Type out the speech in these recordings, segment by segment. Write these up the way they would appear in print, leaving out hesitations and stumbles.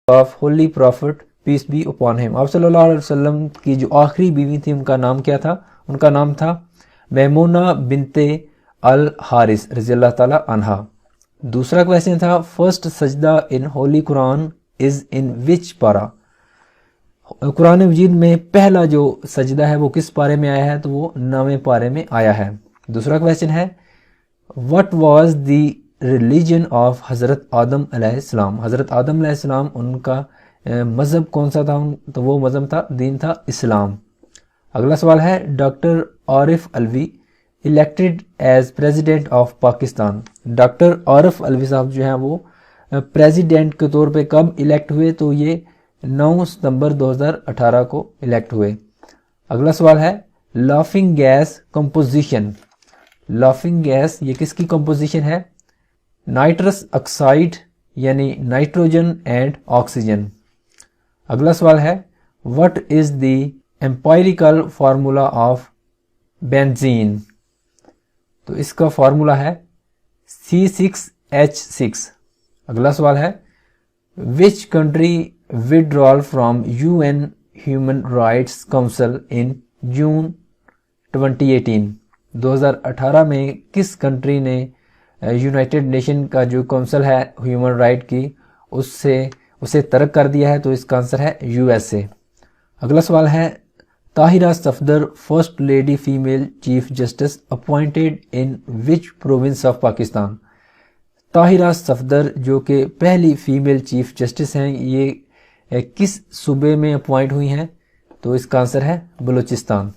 Of holy prophet peace be upon him. आप सल्लल्लाहु अलैहि वसल्लम की जो आखिरी बीवी थी उनका नाम क्या था? उनका नाम था मैमूना बिनते अल हारिस रज़ी अल्लाह ताला अन्हा। दूसरा क्वेश्चन था फर्स्ट सजदा इन होली कुरान इज इन विच पारा। कुरान मजीद में पहला जो सजदा है वो किस पारे में आया है? तो वो 9वें पारे में आया है। दूसरा क्वेश्चन है what was the religion of हज़रत आदम अलैहिस्सलाम। हज़रत आदम अलैहिस्सलाम उनका मज़हब कौन सा था? तो वो मज़हब था, दीन था इस्लाम। अगला सवाल है doctor Arif Alvi elected as president of Pakistan. Doctor Arif Alvi साहब जो हैं वो प्रेसिडेंट के तौर पे कब इलेक्ट हुए? तो ये 9 सितंबर 2018 को इलेक्ट हुए। अगला सवाल है laughing gas composition. Laughing gas ये किसकी कंपोजिशन है? नाइट्रस ऑक्साइड यानी नाइट्रोजन एंड ऑक्सीजन। अगला सवाल है what is the empirical formula of benzene. तो इसका फार्मूला है C6H6। अगला सवाल है which country withdrawal from UN human rights council in June 2018। 2018 में किस कंट्री ने यूनाइटेड नेशन का जो काउंसिल है ह्यूमन राइट की उसे तर्क कर दिया है? तो इसका आंसर है USA। अगला सवाल है Tahira Safdar first lady female chief justice appointed in which province of Pakistan. Tahira Safdar जो कि पहली फीमेल चीफ जस्टिस हैं ये किस सूबे में अपॉइंट हुई हैं? तो इसका आंसर है बलूचिस्तान।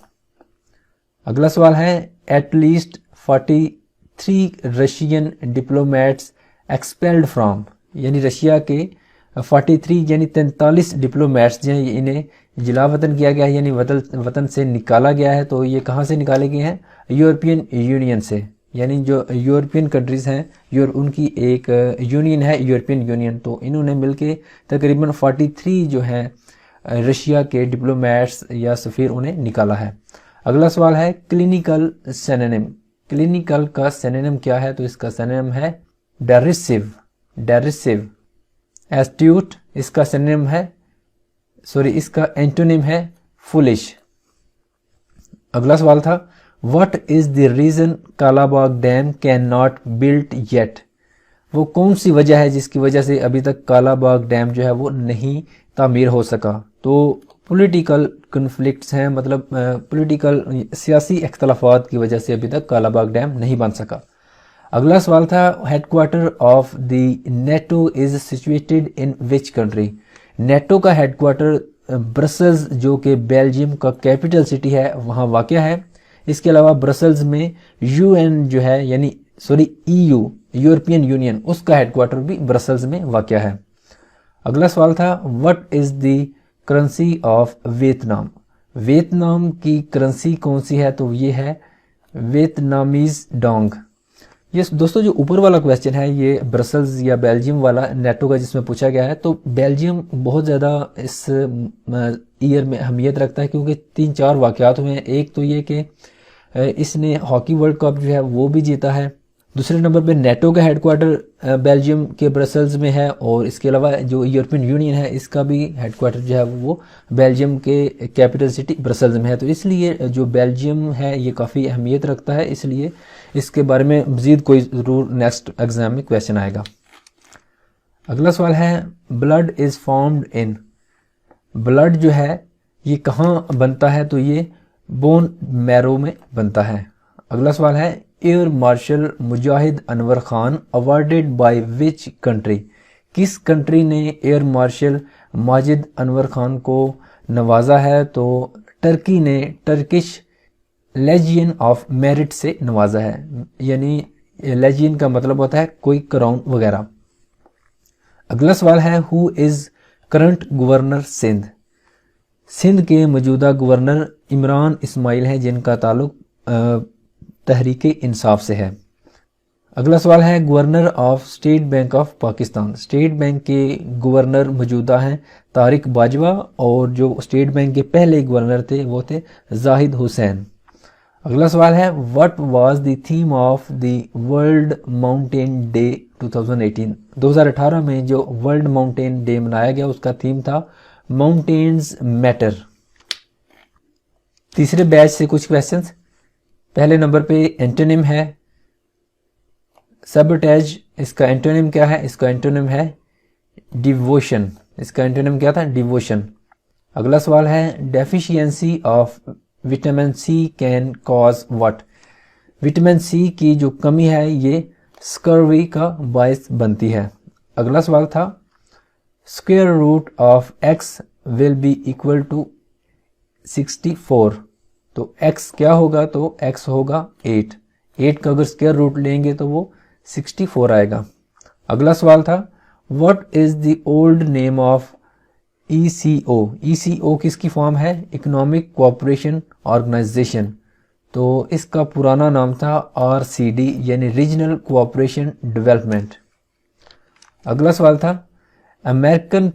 अगला सवाल है at least 43 Russian diplomats expelled from. यानी रशिया के 43 यानी 43 डिप्लोमेट्स जो हैं इन्हें जिला वतन किया गया है यानी वतन से निकाला गया है। तो ये कहाँ से निकाले गए हैं? यूरोपियन यूनियन से। यानी जो यूरोपियन कंट्रीज़ हैं उनकी एक यूनियन है यूरोपियन यूनियन। तो इन्होंने मिलके तकरीबन 43 जो हैं रशिया के डिप्लोमेट्स या सफ़ीर उन्हें निकाला है। अगला सवाल है क्लिनिकल सिनोनिम। क्लिनिकल का सिनोनिम क्या है? तो इसका सिनोनिम है डेरिसिव। डेरिसिव। एस्ट्यूट इसका सिनोनिम है इसका एंटोनिम है फुलिश। अगला सवाल था what is the reason Kalabagh dam can not built yet. वो कौन सी वजह है जिसकी वजह से अभी तक कालाबाग डैम जो है वो नहीं तामीर हो सका? तो पॉलिटिकल कन्फ्लिक्ट्स हैं, मतलब पॉलिटिकल सियासी इख्तलाफात की वजह से अभी तक कालाबाग डैम नहीं बन सका। अगला सवाल था headquarter of the NATO is situated in which country. NATO का हेडक्वार्टर ब्रसल्स जो कि बेल्जियम का कैपिटल सिटी है वहाँ वाक़या है। इसके अलावा ब्रसल्स में UN जो है यानी EU यूरोपियन यूनियन उसका हेडक्वार्टर भी ब्रसल्स में वाक़या है। अगला सवाल था what is the currency of Vietnam. Vietnam की करेंसी कौन सी है? तो ये है वियतनामीज डोंग। ये दोस्तों जो ऊपर वाला क्वेश्चन है ये ब्रसल्स या बेल्जियम वाला नेटो का जिसमें पूछा गया है। तो बेल्जियम बहुत ज़्यादा इस ईयर में अहमियत रखता है क्योंकि 3-4 वाक़यात हुए हैं। एक तो ये कि इसने हॉकी वर्ल्ड कप जो है वो भी जीता है। दूसरे नंबर पे नेटो का हेडक्वार्टर बेल्जियम के ब्रसल्स में है और इसके अलावा जो यूरोपियन यूनियन है इसका भी हेडक्वार्टर जो है वो बेल्जियम के कैपिटल सिटी ब्रसल्स में है। तो इसलिए जो बेल्जियम है ये काफ़ी अहमियत रखता है, इसलिए इसके बारे में मज़ीद कोई ज़रूर नेक्स्ट एग्जाम में क्वेश्चन आएगा। अगला सवाल है blood is formed in. Blood जो है ये कहाँ बनता है? तो ये बोन मैरो में बनता है। अगला सवाल है air marshal Mujahid Anwar Khan awarded by which country. किस कंट्री ने एयर मार्शल माजिद अनवर खान को नवाजा है? तो टर्की ने टर्किश लेजियन ऑफ मेरिट से नवाजा है। यानी लेजियन का मतलब होता है कोई क्राउन वगैरह। अगला सवाल है who is current governor Sindh. Sindh के मौजूदा गवर्नर इमरान इस्माइल हैं जिनका ताल्लुक तहरीक इंसाफ से है। अगला सवाल है governor of state bank of Pakistan. State bank के गवर्नर मौजूदा हैं तारिक बाजवा और जो स्टेट बैंक के पहले गवर्नर थे वो थे जाहिद हुसैन। अगला सवाल है what was the theme of the world mountain day 2018? 2018 में जो वर्ल्ड माउंटेन डे मनाया गया उसका थीम था माउंटेन्स मैटर। तीसरे बैच से कुछ क्वेश्चंस। पहले नंबर पे एंटोनिम है सबोटेज, इसका एंटोनिम क्या है? इसका एंटोनिम है डिवोशन। इसका एंटोनिम क्या था? डिवोशन। अगला सवाल है deficiency of vitamin C can cause what? Vitamin C की जो कमी है ये स्कर्वी का बायस बनती है। अगला सवाल था square root of x will be equal to 64, तो x क्या होगा? तो x होगा 8। 8 का अगर स्क्वायर रूट लेंगे तो वो 64 आएगा। अगला सवाल था what is the old name of ECO? ECO किसकी फॉर्म है? Economic cooperation organisation. तो इसका पुराना नाम था RCD यानी रीजनल कोऑपरेशन डेवलपमेंट। अगला सवाल था American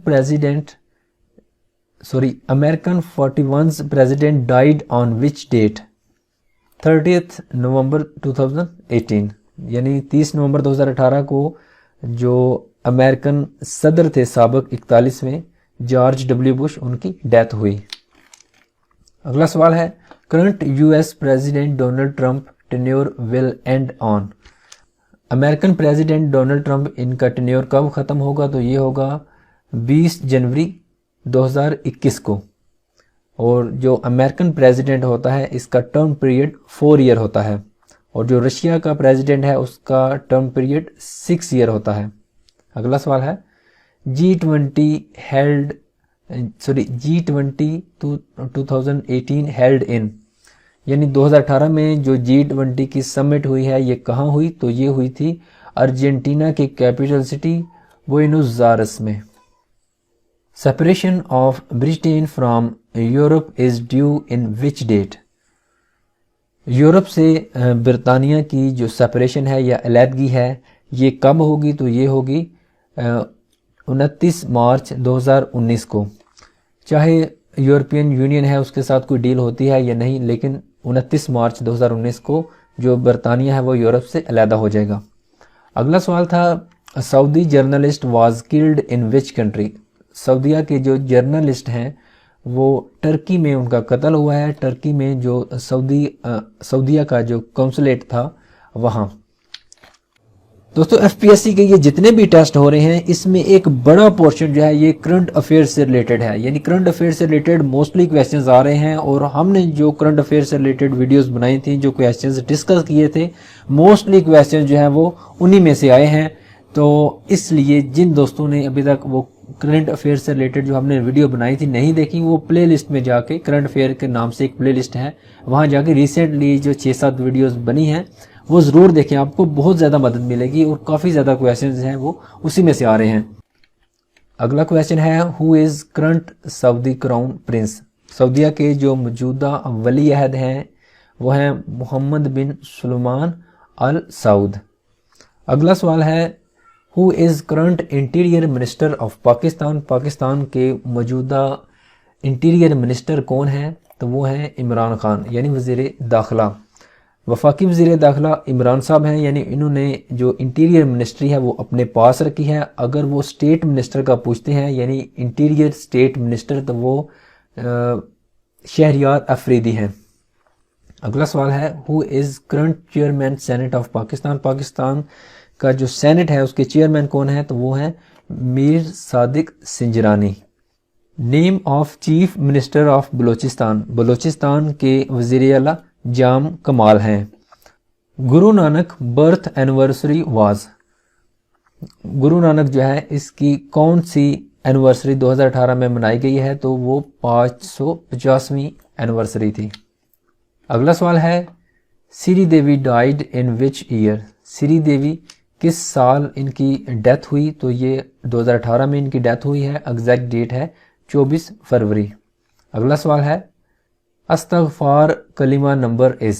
41st president died on which date? 30th नवंबर 2018 यानी 30 नवंबर 2018 को जो अमेरिकन सदर थे साबिक 41वें जॉर्ज डब्ल्यू बुश, उनकी डेथ हुई। अगला सवाल है current US president Donald Trump tenure will and on? American president Donald Trump इनका टेन्योर कब खत्म होगा? तो ये होगा 20 जनवरी 2021 को। और जो अमेरिकन प्रेसिडेंट होता है इसका टर्म पीरियड 4 ईयर होता है, और जो रशिया का प्रेसिडेंट है उसका टर्म पीरियड 6 ईयर होता है। अगला सवाल है G20 2018 हेल्ड इन, यानी 2018 में जो G20 की समिट हुई है ये कहाँ हुई? तो ये हुई थी अर्जेंटीना के कैपिटल सिटी बुएनोस आयर्स में। Separation of Britain from Europe is due in which date? Europe से ब्रितानिया की जो सेपरेशन है या अलहदगी है ये कब होगी? तो ये होगी 29 मार्च 2019 को। चाहे यूरोपियन यूनियन है उसके साथ कोई डील होती है या नहीं, लेकिन 29 मार्च 2019 को जो बरतानिया है वो यूरोप से अलहदा हो जाएगा। अगला सवाल था Saudi journalist was killed in which country? सऊदीया के जो जर्नलिस्ट हैं वो टर्की में उनका कत्ल हुआ है। टर्की में जो सऊदीया का जो कौंसलेट था वहाँ। दोस्तों FPSC के ये जितने भी टेस्ट हो रहे हैं इसमें एक बड़ा पोर्शन जो है ये करंट अफेयर्स से रिलेटेड है, यानी करंट अफेयर्स से रिलेटेड मोस्टली क्वेश्चंस आ रहे हैं। और हमने जो करंट अफेयर्स से रिलेटेड वीडियोस बनाई थी, जो क्वेश्चंस डिस्कस किए थे, मोस्टली क्वेश्चन जो है वो उन्हीं में से आए हैं। तो इसलिए जिन दोस्तों ने अभी तक वो करंट अफेयर से रिलेटेड जो हमने वीडियो बनाई थी नहीं देखी, वो प्लेलिस्ट में जाके करंट अफेयर के नाम से एक प्लेलिस्ट है, वहाँ जाके रिसेंटली जो 6-7 वीडियोस बनी हैं वो ज़रूर देखें, आपको बहुत ज़्यादा मदद मिलेगी और काफ़ी ज़्यादा क्वेश्चंस हैं वो उसी में से आ रहे हैं। अगला क्वेश्चन है who is current Saudi crown prince? सऊदीया के जो मौजूदा वली अहद हैं वो हैं मोहम्मद बिन सुलेमान अल सऊद। अगला सवाल है who is current interior minister of Pakistan? Pakistan के मौजूदा इंटीरियर मिनिस्टर कौन हैं? तो वो हैं इमरान खान, यानी वज़ीर दाखिला। वफाकी वज़ीर दाखिला इमरान साहब हैं, यानी इन्होंने जो इंटीरियर मिनिस्ट्री है वो अपने पास रखी है। अगर वो स्टेट मिनिस्टर का पूछते हैं, यानी इंटीरियर स्टेट मिनिस्टर, तो वो शहरियार अफरीदी हैं। अगला सवाल है who is current chairman senate of Pakistan? Pakistan का जो सेनेट है उसके चेयरमैन कौन है? तो वो हैं Mir Sadiq Sanjrani. Name of chief minister of Balochistan? Balochistan के वज़ीर आला जाम कमाल हैं। Guru Nanak birth anniversary was? Guru Nanak जो है इसकी कौन सी एनिवर्सरी 2018 में मनाई गई है? तो वो 550वीं एनिवर्सरी थी। अगला सवाल है Sridevi died in which year? Sridevi किस साल इनकी डेथ हुई? तो ये 2018 में इनकी डेथ हुई है। एग्जैक्ट डेट है 24 फरवरी। अगला सवाल है अस्तगफार कलिमा नंबर इज़?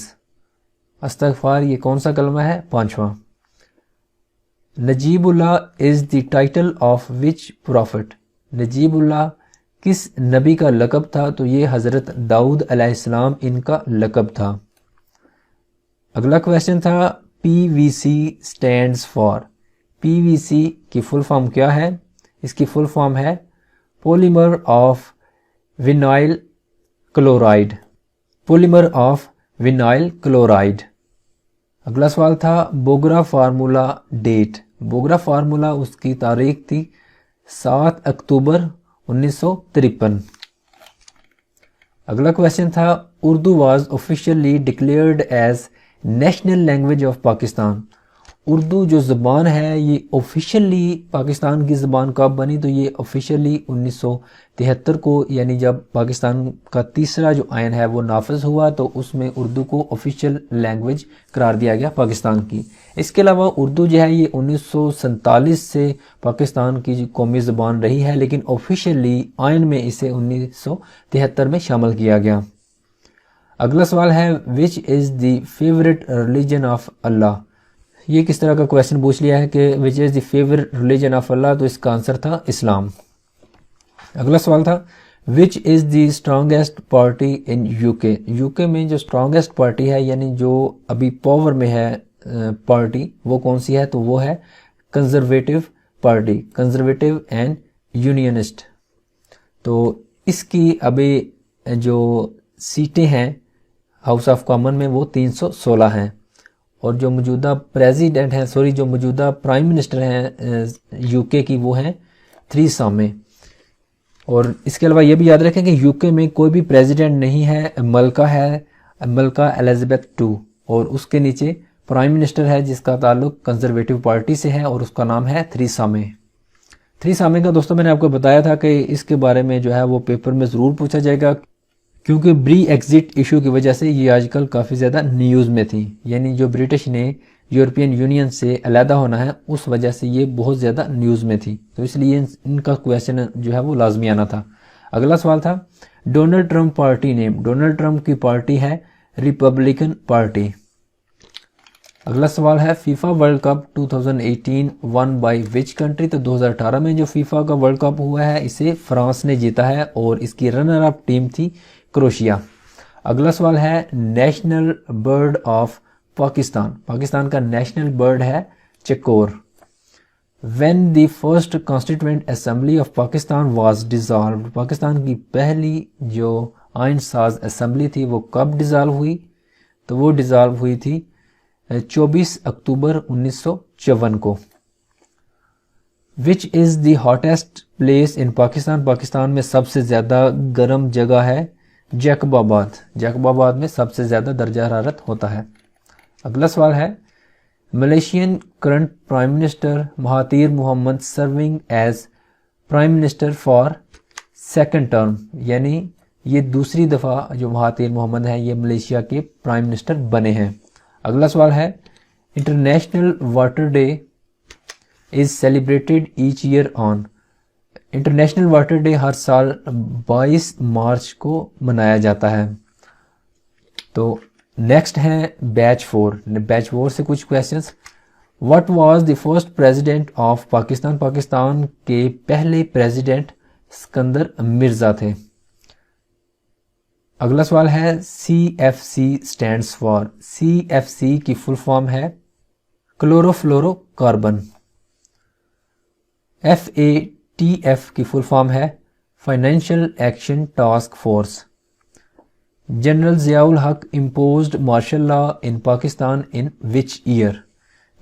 अस्तगफार ये कौन सा कलमा है? 5वां। Najibullah is the title of which prophet? Najibullah किस नबी का लक़ब था? तो ये हज़रत दाऊद अलैहिस्सलाम इनका लक़ब था। अगला क्वेश्चन था PVC स्टैंड्स फॉर। PVC की फुल फॉर्म क्या है? इसकी फुल फॉर्म है polymer of vinyl chloride. Polymer of vinyl chloride. अगला सवाल था Bogra formula date. Bogra formula उसकी तारीख थी 7 अक्टूबर 1953। अगला क्वेश्चन था Urdu was officially declared as national language of Pakistan. Urdu जो ज़बान है ये ऑफिशियली पाकिस्तान की ज़बान कब बनी? तो ये ऑफिशियली 1973 को, यानी जब पाकिस्तान का तीसरा जो आयन है वो नाफिज हुआ तो उसमें उर्दू को ऑफिशियल लैंग्वेज करार दिया गया पाकिस्तान की। इसके अलावा उर्दू जो है ये 1947 से पाकिस्तान की कौमी ज़बान रही है, लेकिन ऑफिशियली आयन में इसे 1973 में शामिल किया गया। अगला सवाल है which is the favourite religion of Allah. ये किस तरह का क्वेश्चन पूछ लिया है कि which is the favourite religion of Allah, तो इसका आंसर था इस्लाम। अगला सवाल था which is the strongest party in UK. UK में जो स्ट्रॉन्गेस्ट पार्टी है यानी जो अभी पावर में है पार्टी, वो कौन सी है? तो वो है conservative party, conservative and unionist. तो इसकी अभी जो सीटें हैं हाउस ऑफ कॉमन में वो 316 हैं, और जो मौजूदा प्रेसिडेंट हैं जो मौजूदा प्राइम मिनिस्टर हैं यूके की वो हैं थेरेसा मे। और इसके अलावा ये भी याद रखें कि यूके में कोई भी प्रेसिडेंट नहीं है, मलका है, मलका एलिजाबेथ II, और उसके नीचे प्राइम मिनिस्टर है जिसका ताल्लुक कंजर्वेटिव पार्टी से है और उसका नाम है थेरेसा मे। थेरेसा मे का दोस्तों मैंने आपको बताया था कि इसके बारे में जो है वो पेपर में ज़रूर पूछा जाएगा, क्योंकि ब्री एग्जिट इशू की वजह से ये आजकल काफ़ी ज़्यादा न्यूज़ में थी। यानी जो ब्रिटिश ने यूरोपियन यूनियन से अलहदा होना है उस वजह से ये बहुत ज़्यादा न्यूज़ में थी, तो इसलिए इनका क्वेश्चन जो है वो लाजमी आना था। अगला सवाल था Donald Trump party name. Donald Trump की पार्टी है रिपब्लिकन पार्टी। अगला सवाल है FIFA world cup 2018 one by which country. तो 2018 में जो फीफा का वर्ल्ड कप हुआ है इसे फ्रांस ने जीता है और इसकी रनर अप टीम थी क्रोशिया। अगला सवाल है national bird of Pakistan. Pakistan का नेशनल बर्ड है चकोर। When the first constituent assembly of Pakistan was dissolved. Pakistan की पहली जो आइन साज असेंबली थी वो कब डिसॉल्व हुई? तो वो डिसॉल्व हुई थी 24 अक्टूबर 1954 को। विच is the hottest place in Pakistan. Pakistan में सबसे ज़्यादा गर्म जगह है जैकबाबाद। जैकबाबाद में सबसे ज़्यादा दर्जा हरारत होता है। अगला सवाल है Malaysian current prime minister Mahathir Mohamad serving as prime minister for second term. यानी ये दूसरी दफ़ा जो महातीर मोहम्मद हैं ये मलेशिया के प्राइम मिनिस्टर बने हैं। अगला सवाल है international water day is celebrated each year on. International water day हर साल 22 मार्च को मनाया जाता है। तो नेक्स्ट है बैच 4। बैच 4 से कुछ questions. What was the first president of Pakistan. Pakistan के पहले प्रेसिडेंट सिकंदर मिर्जा थे। अगला सवाल है CFC स्टैंड्स फॉर। CFC की फुल फॉर्म है क्लोरोफ्लोरोकार्बन। FATF की फुल फॉर्म है financial action task force. General Ziaul Haq imposed martial law in Pakistan in which year.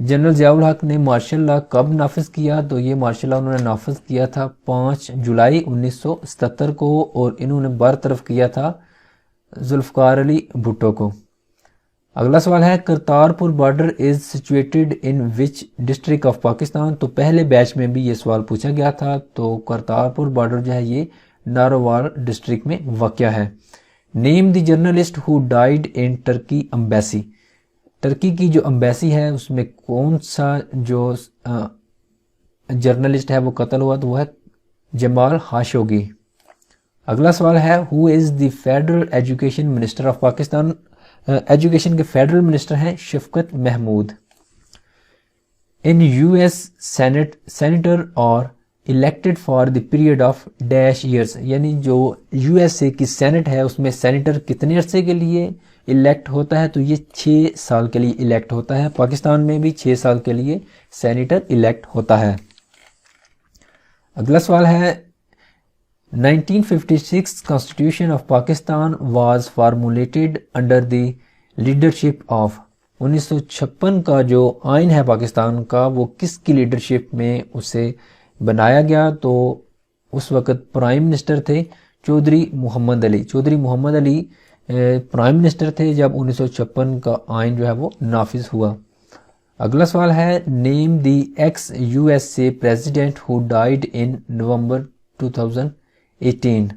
General Ziaul Haq ने मार्शल लॉ कब नाफिज किया? तो ये मार्शल लॉ उन्होंने नाफिज किया था 5 जुलाई 1977 को, और इन्होंने बरतरफ किया था जुल्फ़िकार अली भुट्टो को। अगला सवाल है Kartarpur border is situated in which district of Pakistan. तो पहले बैच में भी ये सवाल पूछा गया था। तो करतारपुर बॉर्डर जो है ये नारोवाल डिस्ट्रिक्ट में वाक़या है। Name the journalist who died in Turkey embassy. Turkey की जो एम्बेसी है उसमें कौन सा जो जर्नलिस्ट है वो कत्ल हुआ? तो वो है जमाल खाशोगी। अगला सवाल है who is the federal education minister of Pakistan. Education के फेडरल मिनिस्टर हैं शफकत महमूद। इन US सेनेटर और elected for the period of dash years. यानी जो USA की सेनेट है उसमें सेनेटर कितने अरसे के लिए इलेक्ट होता है तो ये 6 साल के लिए इलेक्ट होता है। पाकिस्तान में भी 6 साल के लिए सेनेटर इलेक्ट होता है। अगला सवाल है 1956 constitution of Pakistan was formulated under the leadership of. 1956 का जो आइन है पाकिस्तान का वो किसकी लीडरशिप में उसे बनाया गया? तो उस वक़्त प्राइम मिनिस्टर थे चौधरी मोहम्मद अली। चौधरी मोहम्मद अली प्राइम मिनिस्टर थे जब 1956 का आइन जो है वो नाफिज हुआ। अगला सवाल है name the x USA president who died in November 2018।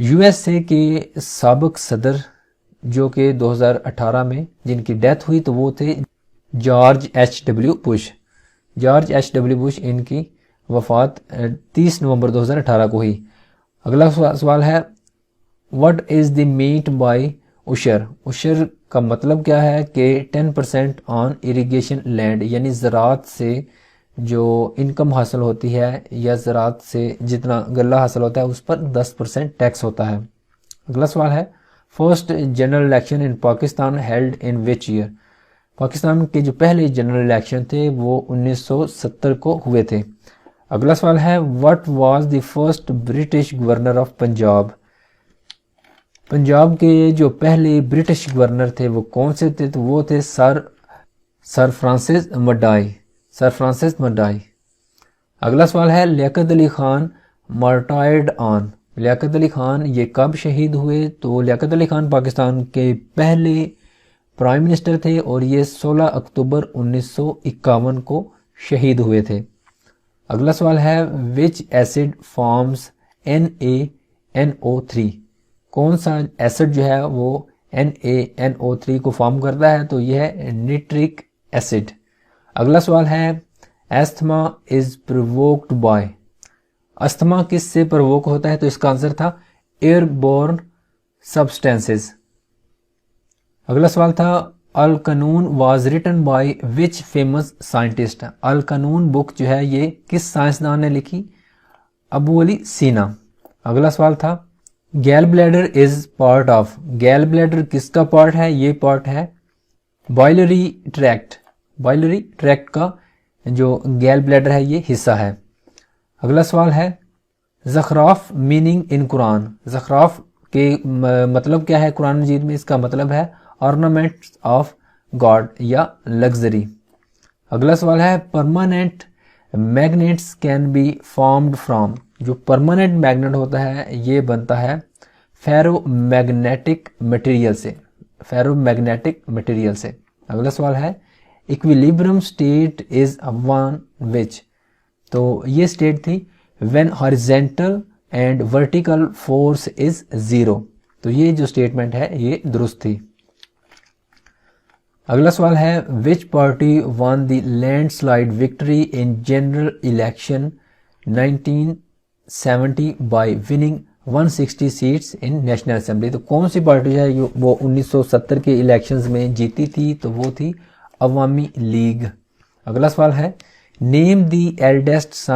USA के साबिक सदर जो कि 2018 में जिनकी डेथ हुई तो वो थे जॉर्ज एच.डब्ल्यू. बुश। जॉर्ज एच.डब्ल्यू. बुश इनकी वफात 30 नवंबर 2018 को हुई। अगला सवाल है what is the meant by उशर। उशर का मतलब क्या है कि 10% ऑन इरिगेशन लैंड, यानी ज़रात से जो इनकम हासिल होती है या ज़रात से जितना गल्ला हासिल होता है उस पर 10% टैक्स होता है। अगला सवाल है first general election in Pakistan held in which year. Pakistan के जो पहले जनरल इलेक्शन थे वो 1970 को हुए थे। अगला सवाल है what was the first British governor of Punjab. Punjab के जो पहले ब्रिटिश गवर्नर थे वो कौन से थे? तो वो थे sir Francis Mudie. Sir Francis Mudie. अगला सवाल है लियाकत अली खान मार्टायर्ड ऑन। लियाकत अली खान ये कब शहीद हुए? तो लियाकत अली खान पाकिस्तान के पहले प्राइम मिनिस्टर थे और ये 16 अक्टूबर 1951 को शहीद हुए थे। अगला सवाल है विच एसिड फॉर्म्स NaNO3। कौन सा एसिड जो है वो NaNO3 को फॉर्म करता है? तो यह है निट्रिक एसिड। अगला सवाल है asthma is provoked by. Asthma किससे प्रोवोक होता है? तो इसका आंसर था एयरबोर्न सब्सटेंसेस। अगला सवाल था अल कानून was written by which famous scientist. अल कानून बुक जो है ये किस साइंसदान ने लिखी? अबू अली सीना। अगला सवाल था गैल ब्लैडर इज पार्ट ऑफ। गैल ब्लैडर किसका पार्ट है? ये पार्ट है बाइलरी ट्रैक्ट। बाइलरी ट्रैक्ट का जो गैल ब्लैडर है ये हिस्सा है। अगला सवाल है ज़खराफ मीनिंग इन कुरान। ज़खराफ के मतलब क्या है कुरान मजीद में? इसका मतलब है ऑर्नामेंट्स ऑफ गॉड या लग्जरी। अगला सवाल है permanent magnets can be formed from. जो परमानेंट मैग्नेट होता है ये बनता है फेरोमैग्नेटिक मटेरियल से। फेरोमैग्नेटिक मटेरियल से। अगला सवाल है equilibrium state is one which. तो ये स्टेट थी when horizontal and vertical force is 0। तो ये जो स्टेटमेंट है ये दुरुस्त थी। अगला सवाल है विच party one the landslide victory in general election 1970 bye winning 160 seats in national assembly. तो कौन सी पार्टी है वो 1970 के इलेक्शंस में जीती थी? तो वो थी अवामी लीग। अगला सवाल है नेम द एल्डेस्ट सन